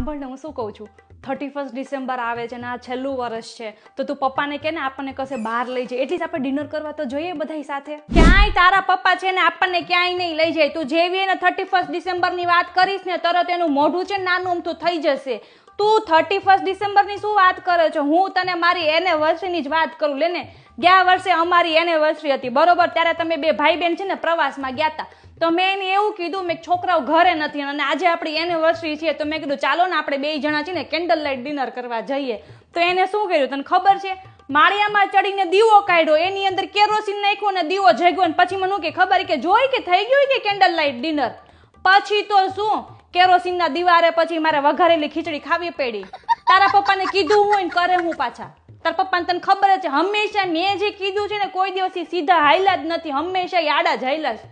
સાંભળ ને હું શું કહું છું, 31 ડિસેમ્બર આવે છે ને આ છેલ્લું વર્ષ છે, તો તું પપ્પાને કે ને આપણને કશે બહાર લઈ જાય, એટલીસ્ટ આપણે ડિનર કરવા તો જોઈએ બધા સાથે. ક્યાંય તારા પપ્પા છે ને આપણને ક્યાંય નહીં લઈ જાય. તું જેવી એને 31 ડિસેમ્બરની વાત કરીશ ને તરત એનું મોઢું છે નાનું અમથું થઈ જશે. તું 31 ડિસેમ્બરની શું વાત કરે છો? હું તને મારી એનિવર્સરીની જ વાત કરું. લેને ગયા વર્ષે અમારી એનિવર્સરી હતી બરોબર, ત્યારે તમે બે ભાઈ બહેન છે ને પ્રવાસમાં ગયા હતા. તો મેં એને એવું કીધું, મેં છોકરાઓ ઘરે નથી અને આજે આપણી એનિવર્સરી છે, તો મેં કીધું ચાલો ને આપણે બે જણા છે ને કેન્ડલ લાઇટ ડિનર કરવા જઈએ. તો એને શું કર્યું તને ખબર છે? માળિયામાં ચડીને દીવો કાઢ્યો, એની અંદર કેરોસીન નાખ્યો ને દીવો જગ્યો ને પછી મને કે ખબર કે જોઈ કે થઈ ગયું કે કેન્ડલ લાઇટ ડિનર. પછી તો શું કેરોસીનના દીવારે પછી મારે વઘારેલી ખીચડી ખાવી પડી. તારા પપ્પાને કીધું હોય ને કરે હું પાછા? તારા પપ્પાને તને ખબર જ છે હંમેશા મેં જે કીધું છે ને કોઈ દિવસ સીધા હાયલા જ નથી, હંમેશા આડા જ હાયલા છે.